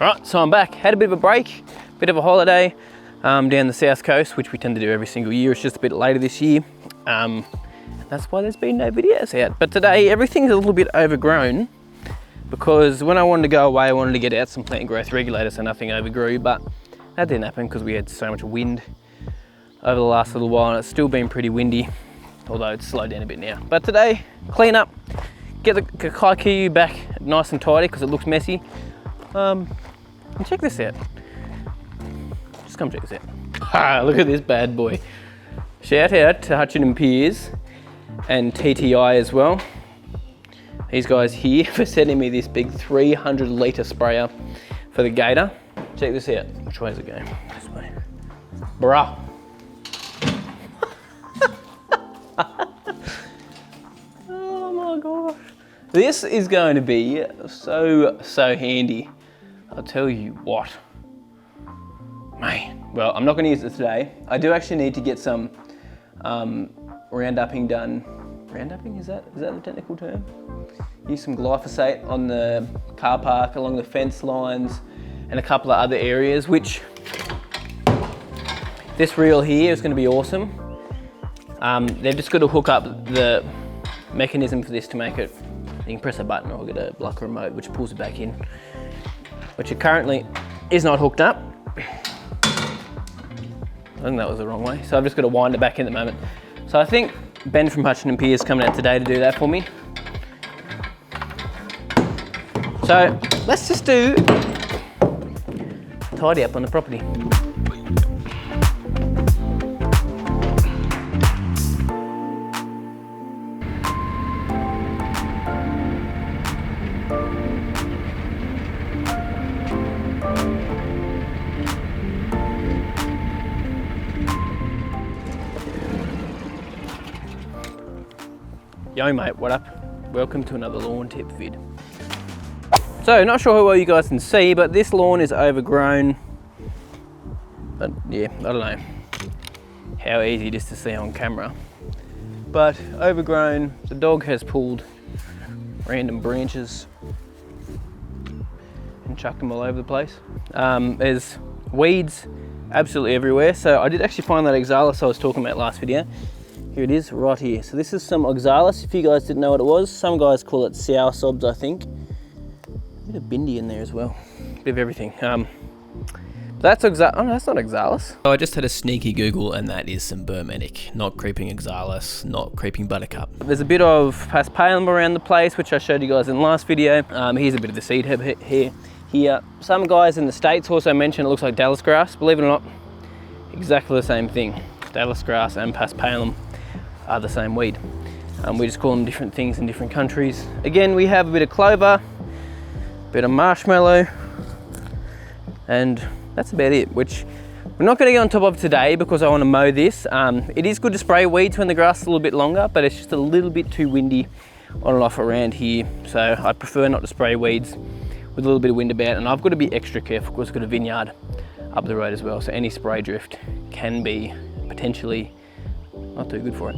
Alright, so I'm back. Had a bit of a break, bit of a holiday down the south coast, which we tend to do every single year. It's just a bit later this year. That's why there's been no videos out. But today, everything's a little bit overgrown because when I wanted to go away, I wanted to get out some plant growth regulators so nothing overgrew, but that didn't happen because we had so much wind over the last little while, and it's still been pretty windy, although it's slowed down a bit now. But today, clean up, get the Kikuyu back nice and tidy because it looks messy. And check this out. Just come check this out. Look at this bad boy. Shout out to Hutchin and Piers and TTI as well. These guys here for sending me this big 300 litre sprayer for the gator. Check this out. Which way is it going? This way. Bruh. Oh my gosh. This is going to be so handy. I'll tell you what. Man. Well, I'm not going to use it today. I do actually need to get some roundupping done. Roundupping, is that the technical term? Use some glyphosate on the car park, along the fence lines, and a couple of other areas, which this reel here is going to be awesome. They've just got to hook up the mechanism for this to make it. You can press a button or get a block remote which pulls it back in, which it currently is not hooked up. I think that was the wrong way. So I've just got to wind it back in at the moment. So I think Ben from Hutchin and Piers is coming out today to do that for me. So let's just do tidy up on the property. Yo mate, what up? Welcome to another lawn tip vid. So, not sure how well you guys can see, but this lawn is overgrown. But yeah, I don't know how easy it is to see on camera. But overgrown, the dog has pulled random branches and chucked them all over the place. There's weeds absolutely everywhere. So I did actually find that oxalis I was talking about last video. Here it is, right here. So this is some oxalis, if you guys didn't know what it was. Some guys call it sour sobs, I think. A bit of bindi in there as well. A bit of everything. That's oxalis. Oh no, that's not oxalis. So I just had a sneaky Google and that is some burmannic. Not creeping oxalis, not creeping buttercup. There's a bit of paspalum around the place, which I showed you guys in the last video. Here's a bit of the seed herb here. Some guys in the States also mentioned it looks like Dallas grass. Believe it or not, exactly the same thing. Dallas grass and paspalum are the same weed. We just call them different things in different countries. Again, we have a bit of clover, a bit of marshmallow, and that's about it, which we're not gonna get on top of today because I wanna mow this. It is good to spray weeds when the grass is a little bit longer, but it's just a little bit too windy on and off around here. So I prefer not to spray weeds with a little bit of wind about, and I've got to be extra careful because I've got a vineyard up the road as well. So any spray drift can be potentially not too good for it.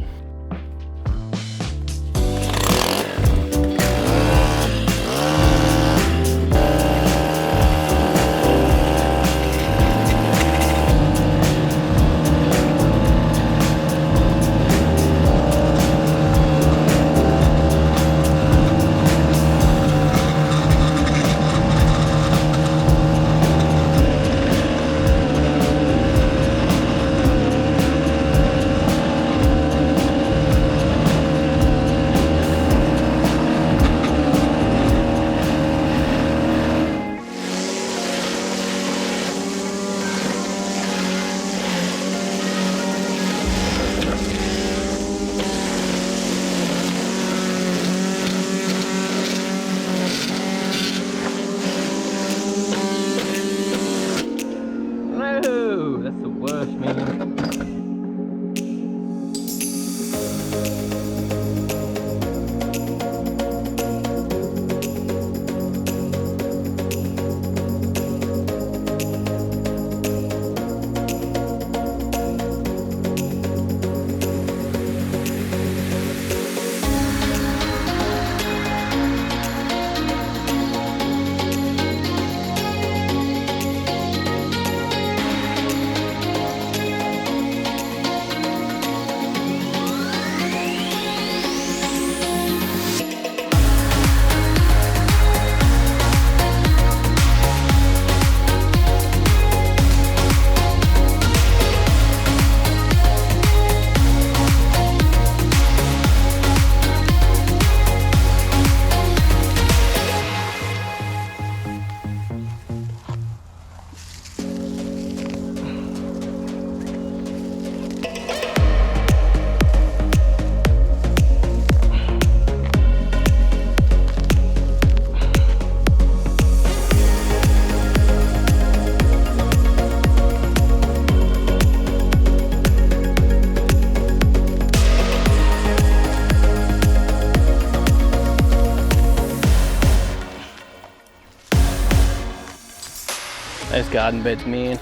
Those garden beds, man.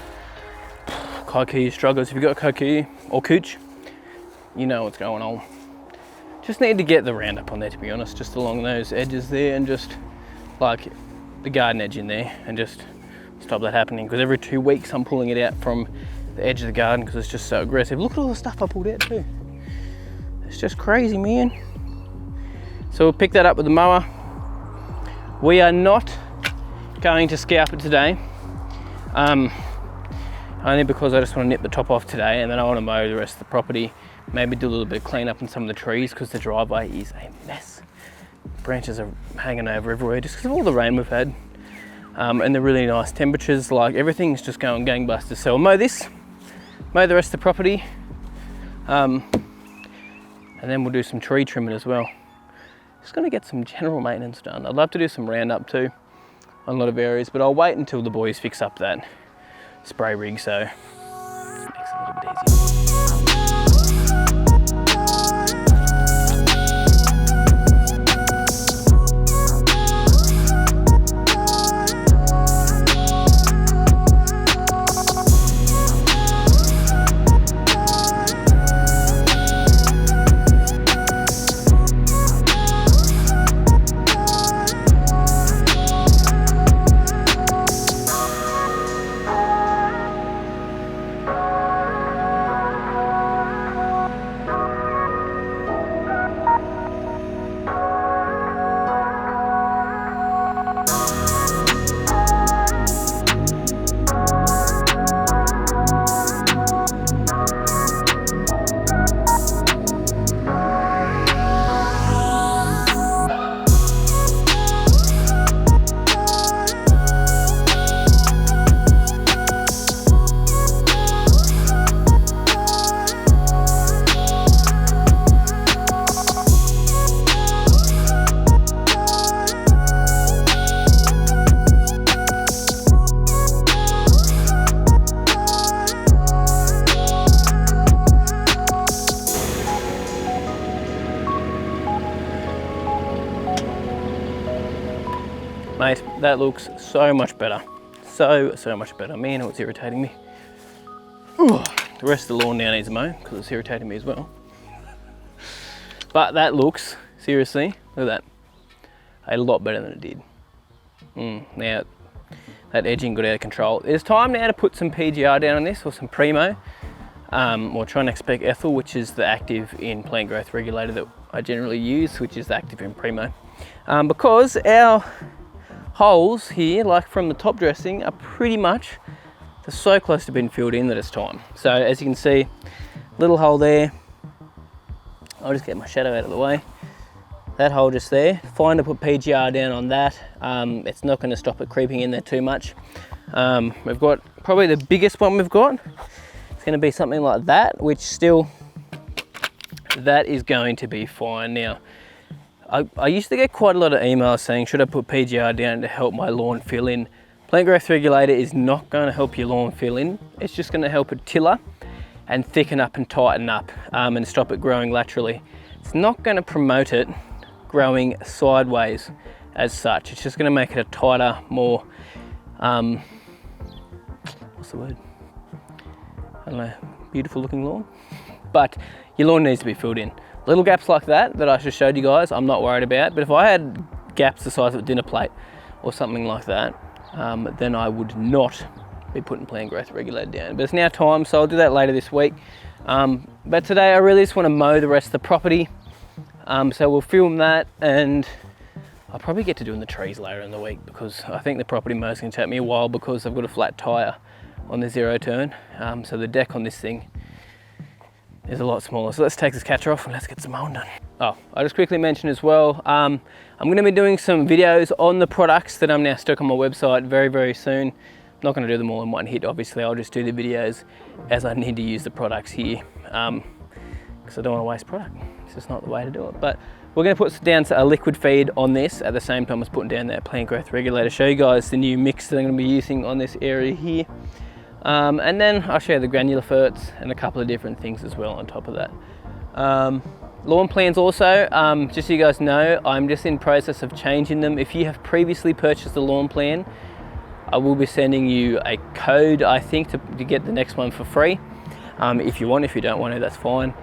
Kikuyu struggles. If you've got Kikuyu or Cooch, you know what's going on. Just need to get the Roundup on there, to be honest, just along those edges there, and just like the garden edge in there, and just stop that happening, because every 2 weeks I'm pulling it out from the edge of the garden because it's just so aggressive. Look at all the stuff I pulled out too. It's just crazy, man. So we'll pick that up with the mower. We are not going to scalp it today, only because I just want to nip the top off today, and then I want to mow the rest of the property, maybe do a little bit of clean up on some of the trees, because the driveway is a mess. Branches are hanging over everywhere just because of all the rain we've had, and the really nice temperatures. Like, everything's just going gangbusters. So we'll mow this, mow the rest of the property, and then we'll do some tree trimming as well. Just going to get some general maintenance done. I'd love to do some Roundup too on a lot of areas, but I'll wait until the boys fix up that spray rig, so it makes it a little bit easier. Mate, that looks so much better. So much better. Man, it's irritating me. Ooh, the rest of the lawn now needs a mow because it's irritating me as well. But that looks, seriously, look at that, a lot better than it did. Now, that edging got out of control. It's time now to put some PGR down on this, or some Primo, or Tronex Spec Ethyl, which is the active in plant growth regulator that I generally use, which is the active in Primo. Because our holes here, like from the top dressing, are pretty much, they're so close to being filled in that it's time. So as you can see, little hole there. I'll just get my shadow out of the way. That hole just there, fine to put PGR down on that. It's not going to stop it creeping in there too much. We've got probably the biggest one we've got. It's going to be something like that, which still, that is going to be fine. Now, I used to get quite a lot of emails saying, should I put PGR down to help my lawn fill in? Plant growth regulator is not going to help your lawn fill in. It's just going to help it tiller and thicken up and tighten up, and stop it growing laterally. It's not going to promote it growing sideways as such. It's just going to make it a tighter, more, what's the word? I don't know, beautiful looking lawn. But your lawn needs to be filled in. Little gaps like that I just showed you guys, I'm not worried about. But if I had gaps the size of a dinner plate or something like that, then I would not be putting plant growth regulator down. But it's now time, so I'll do that later this week. But today I really just want to mow the rest of the property. So we'll film that, and I'll probably get to doing the trees later in the week, because I think the property mow is going to take me a while because I've got a flat tyre on the zero turn. So the deck on this thing is a lot smaller. So let's take this catcher off and let's get some mowing done. Oh, I just quickly mentioned as well, I'm going to be doing some videos on the products that I'm now stuck on my website very, very soon. I'm not going to do them all in one hit, obviously. I'll just do the videos as I need to use the products here, because I don't want to waste product. It's just not the way to do it. But we're going to put down a liquid feed on this at the same time as putting down that plant growth regulator. Show you guys the new mix that I'm going to be using on this area here. And then I'll show you the granular ferts and a couple of different things as well on top of that. Lawn plans also, just so you guys know, I'm just in process of changing them. If you have previously purchased a lawn plan, I will be sending you a code, I think, to get the next one for free. If you want, if you don't want to, that's fine.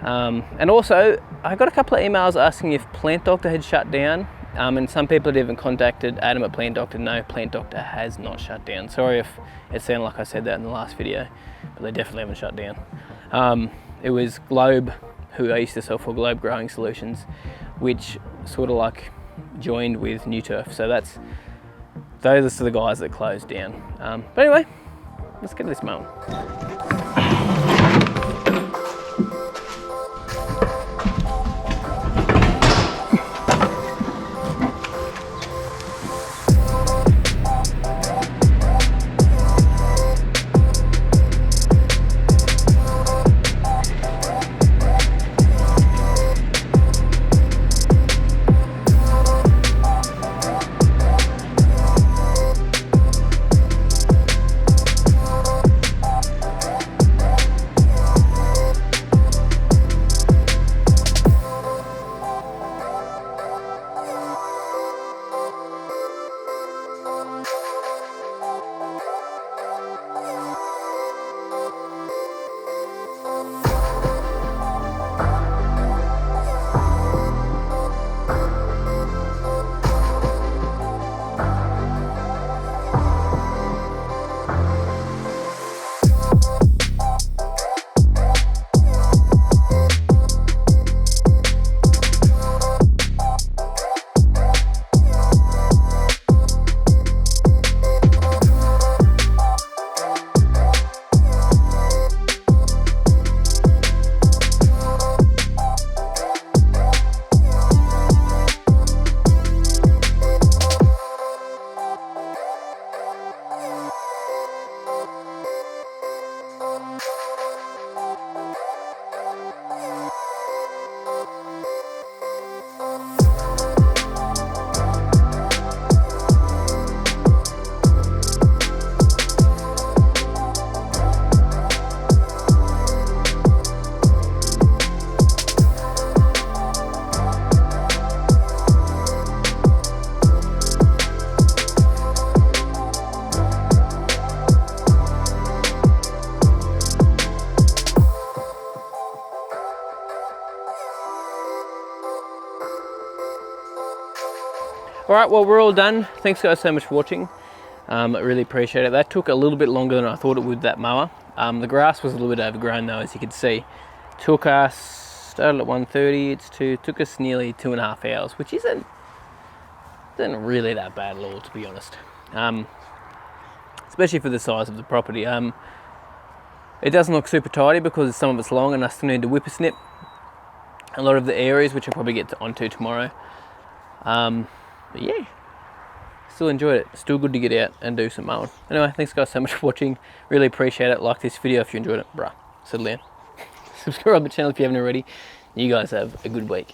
And also, I got a couple of emails asking if Plant Doctor had shut down. And some people had even contacted Adam at Plant Doctor. No, Plant Doctor has not shut down. Sorry if it sounded like I said that in the last video, but they definitely haven't shut down. It was Globe, who I used to sell for, Globe Growing Solutions, which sort of like joined with New Turf. So those are the guys that closed down. But anyway, let's get this mowing. All right, well, we're all done. Thanks guys so much for watching. I really appreciate it. That took a little bit longer than I thought it would, that mower. The grass was a little bit overgrown though, as you can see. Took us, started at 1:30, took us nearly 2.5 hours, which isn't really that bad at all, to be honest. Especially for the size of the property. It doesn't look super tidy because some of it's long and I still need to whippersnip a lot of the areas, which I'll probably get onto tomorrow. But yeah, still enjoyed it. Still good to get out and do some mowing. Anyway, thanks guys so much for watching. Really appreciate it. Like this video if you enjoyed it. Bruh, settle down. Subscribe to the channel if you haven't already. You guys have a good week.